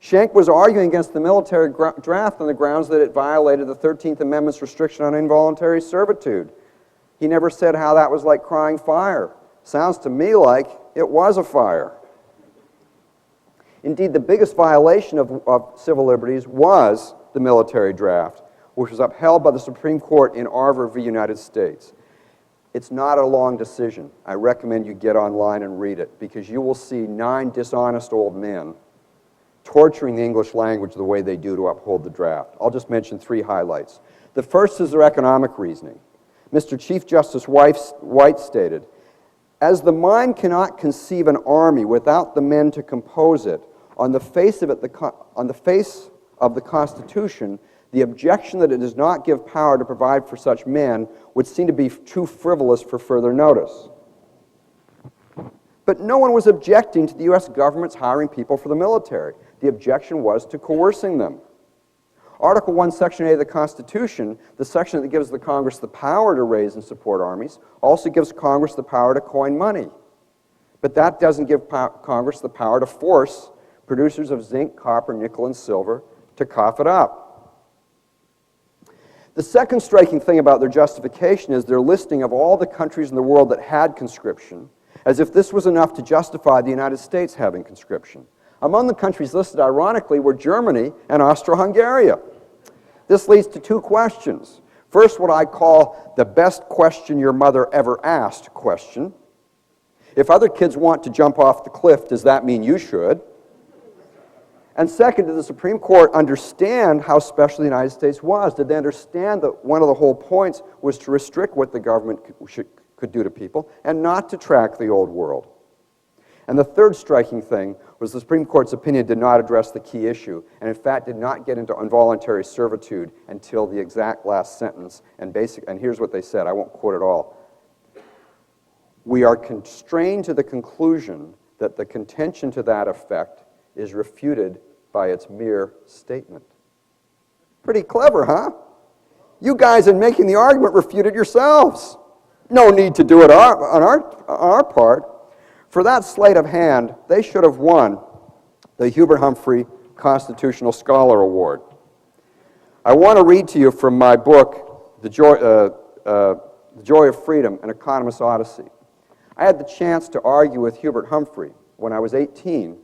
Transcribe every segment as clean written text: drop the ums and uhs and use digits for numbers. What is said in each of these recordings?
Schenck was arguing against the military draft on the grounds that it violated the 13th Amendment's restriction on involuntary servitude. He never said how that was like crying fire. Sounds to me like it was a fire. Indeed, the biggest violation of civil liberties was the military draft, which was upheld by the Supreme Court in Arver v. United States. It's not a long decision. I recommend you get online and read it, because you will see 9 dishonest old men torturing the English language the way they do to uphold the draft. I'll just mention 3 highlights. The first is their economic reasoning. Mr. Chief Justice White stated, "As the mind cannot conceive an army without the men to compose it, on the face of the Constitution, the objection that it does not give power to provide for such men would seem to be too frivolous for further notice." But no one was objecting to the U.S. government's hiring people for the military. The objection was to coercing them. Article 1, Section 8 of the Constitution, the section that gives the Congress the power to raise and support armies, also gives Congress the power to coin money. But that doesn't give Congress the power to force producers of zinc, copper, nickel, and silver to cough it up. The second striking thing about their justification is their listing of all the countries in the world that had conscription, as if this was enough to justify the United States having conscription. Among the countries listed, ironically, were Germany and Austro-Hungary. This leads to 2 questions. First, what I call the best question your mother ever asked question. If other kids want to jump off the cliff, does that mean you should? And second, did the Supreme Court understand how special the United States was? Did they understand that one of the whole points was to restrict what the government could do to people and not to track the old world? And the third striking thing was the Supreme Court's opinion did not address the key issue, and in fact did not get into involuntary servitude until the exact last sentence. And here's what they said, I won't quote it all. "We are constrained to the conclusion that the contention to that effect is refuted by its mere statement." Pretty clever, huh? You guys in making the argument refuted yourselves. No need to do it on our part. For that sleight of hand, they should have won the Hubert Humphrey Constitutional Scholar Award. I want to read to you from my book, The Joy of Freedom, An Economist's Odyssey. I had the chance to argue with Hubert Humphrey when I was 18,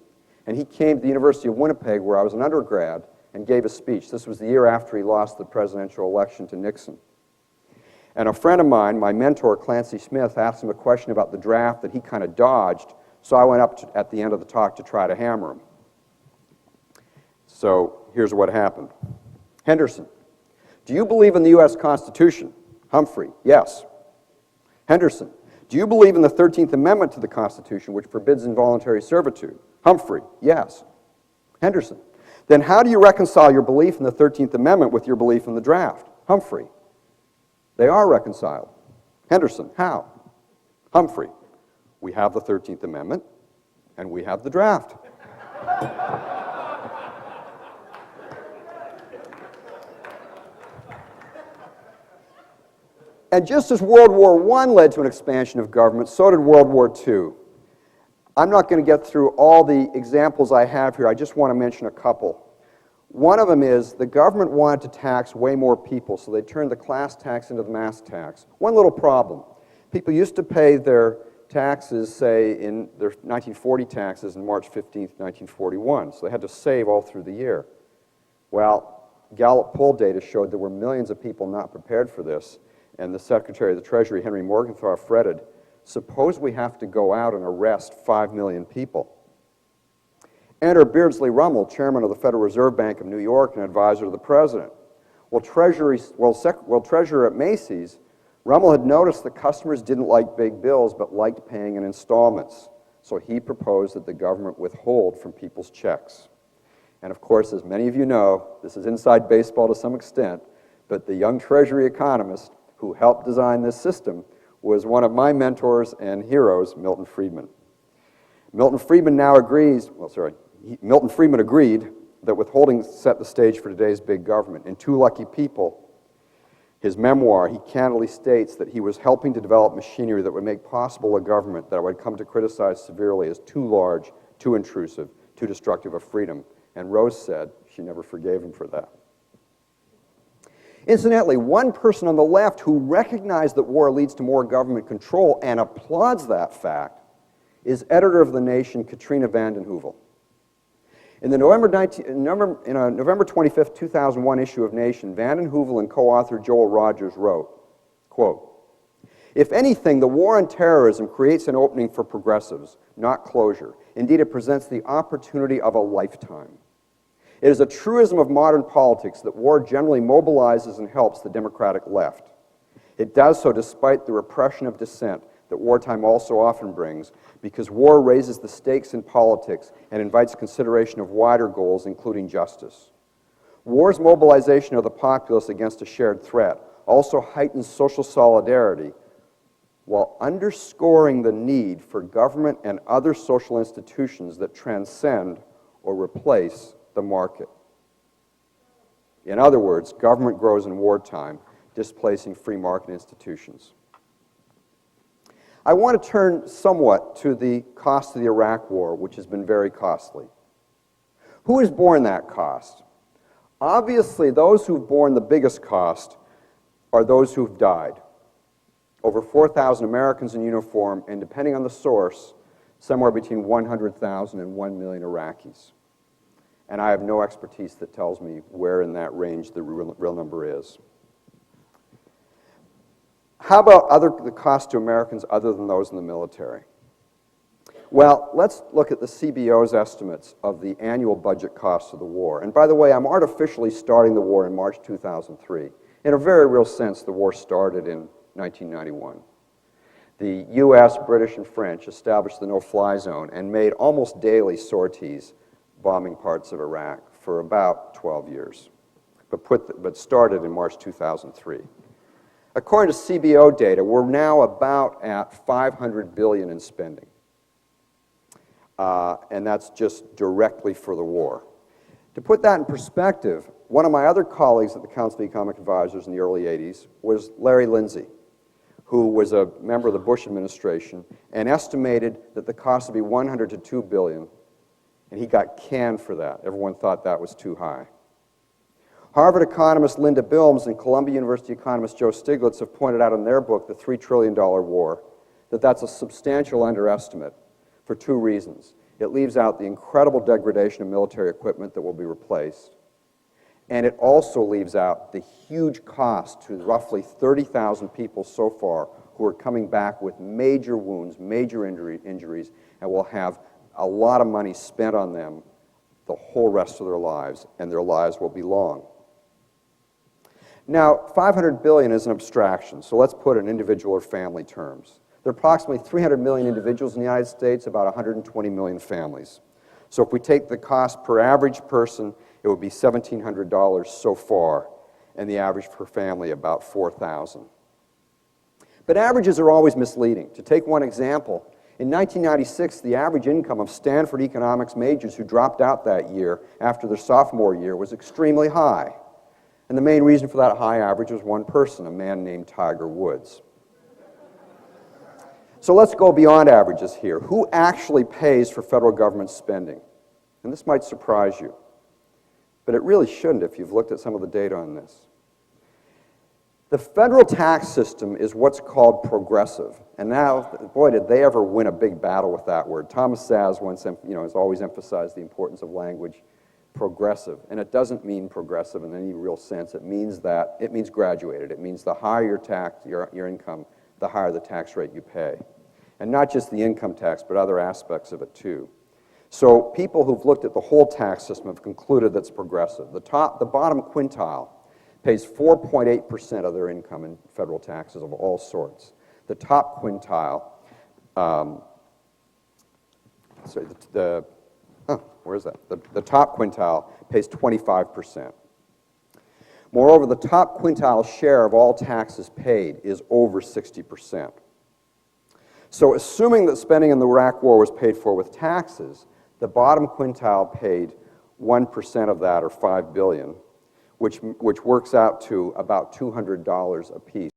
and he came to the University of Winnipeg, where I was an undergrad, and gave a speech. This was the year after he lost the presidential election to Nixon. And a friend of mine, my mentor, Clancy Smith, asked him a question about the draft that he kind of dodged, so I went up at the end of the talk to try to hammer him. So here's what happened. Henderson, do you believe in the U.S. Constitution? Humphrey, yes. Henderson, do you believe in the 13th Amendment to the Constitution, which forbids involuntary servitude? Humphrey, yes. Henderson, then how do you reconcile your belief in the 13th Amendment with your belief in the draft? Humphrey, they are reconciled. Henderson, how? Humphrey, we have the 13th Amendment, and we have the draft. And just as World War I led to an expansion of government, so did World War II. I'm not going to get through all the examples I have here. I just want to mention a couple. One of them is the government wanted to tax way more people, so they turned the class tax into the mass tax. One little problem. People used to pay their taxes, say, in their 1940 taxes on March 15th, 1941, so they had to save all through the year. Well, Gallup poll data showed there were millions of people not prepared for this, and the Secretary of the Treasury, Henry Morgenthau, fretted, suppose we have to go out and arrest 5 million people. Enter Beardsley Rummel, chairman of the Federal Reserve Bank of New York and advisor to the president. While treasurer at Macy's, Rummel had noticed that customers didn't like big bills but liked paying in installments. So he proposed that the government withhold from people's checks. And of course, as many of you know, this is inside baseball to some extent, but the young Treasury economist who helped design this system was one of my mentors and heroes, Milton Friedman. Milton Friedman agreed that withholding set the stage for today's big government. In Two Lucky People, his memoir, he candidly states that he was helping to develop machinery that would make possible a government that I would come to criticize severely as too large, too intrusive, too destructive of freedom, And Rose said she never forgave him for that. Incidentally, one person on the left who recognized that war leads to more government control and applauds that fact is editor of The Nation, Katrina vanden Heuvel. In the November 25, 2001 issue of Nation, vanden Heuvel and co-author Joel Rogers wrote, quote, "If anything, the war on terrorism creates an opening for progressives, not closure. Indeed, it presents the opportunity of a lifetime. It is a truism of modern politics that war generally mobilizes and helps the democratic left. It does so despite the repression of dissent that wartime also often brings, because war raises the stakes in politics and invites consideration of wider goals, including justice. War's mobilization of the populace against a shared threat also heightens social solidarity while underscoring the need for government and other social institutions that transcend or replace the market." In other words, government grows in wartime, displacing free market institutions. I want to turn somewhat to the cost of the Iraq War, which has been very costly. Who has borne that cost? Obviously, those who've borne the biggest cost are those who've died. Over 4,000 Americans in uniform, and depending on the source, somewhere between 100,000 and 1 million Iraqis. And I have no expertise that tells me where in that range the real number is. How about the cost to Americans other than those in the military? Well, let's look at the CBO's estimates of the annual budget costs of the war. And by the way, I'm artificially starting the war in March 2003. In a very real sense, the war started in 1991. The US, British, and French established the no-fly zone and made almost daily sorties bombing parts of Iraq for about 12 years, but started in March 2003. According to CBO data, we're now about at $500 billion in spending. And that's just directly for the war. To put that in perspective, one of my other colleagues at the Council of Economic Advisors in the early 80s was Larry Lindsay, who was a member of the Bush administration and estimated that the cost would be $100 to $2 billion. And he got canned for that. Everyone thought that was too high. Harvard economist Linda Bilmes and Columbia University economist Joe Stiglitz have pointed out in their book, The $3 Trillion War, that that's a substantial underestimate for two reasons. It leaves out the incredible degradation of military equipment that will be replaced, and it also leaves out the huge cost to roughly 30,000 people so far who are coming back with major wounds, major injuries, and will have a lot of money spent on them the whole rest of their lives, and their lives will be long. Now, $500 billion is an abstraction, so let's put it in individual or family terms. There are approximately 300 million individuals in the United States, about 120 million families. So if we take the cost per average person, it would be $1,700 so far, and the average per family about $4,000. But averages are always misleading. To take one example, in 1996, the average income of Stanford economics majors who dropped out that year after their sophomore year was extremely high. And the main reason for that high average was one person, a man named Tiger Woods. So let's go beyond averages here. Who actually pays for federal government spending? And this might surprise you, but it really shouldn't if you've looked at some of the data on this. The federal tax system is what's called progressive. And now, boy, did they ever win a big battle with that word. Thomas Saz once, has always emphasized the importance of language, progressive. And it doesn't mean progressive in any real sense. It means graduated. It means the higher your income, the higher the tax rate you pay. And not just the income tax, but other aspects of it too. So people who've looked at the whole tax system have concluded that's progressive. The bottom quintile pays 4.8% of their income in federal taxes of all sorts. The top quintile, the top quintile pays 25%. Moreover, the top quintile share of all taxes paid is over 60%. So assuming that spending in the Iraq War was paid for with taxes, the bottom quintile paid 1% of that, or $5 billion, which works out to about $200 apiece.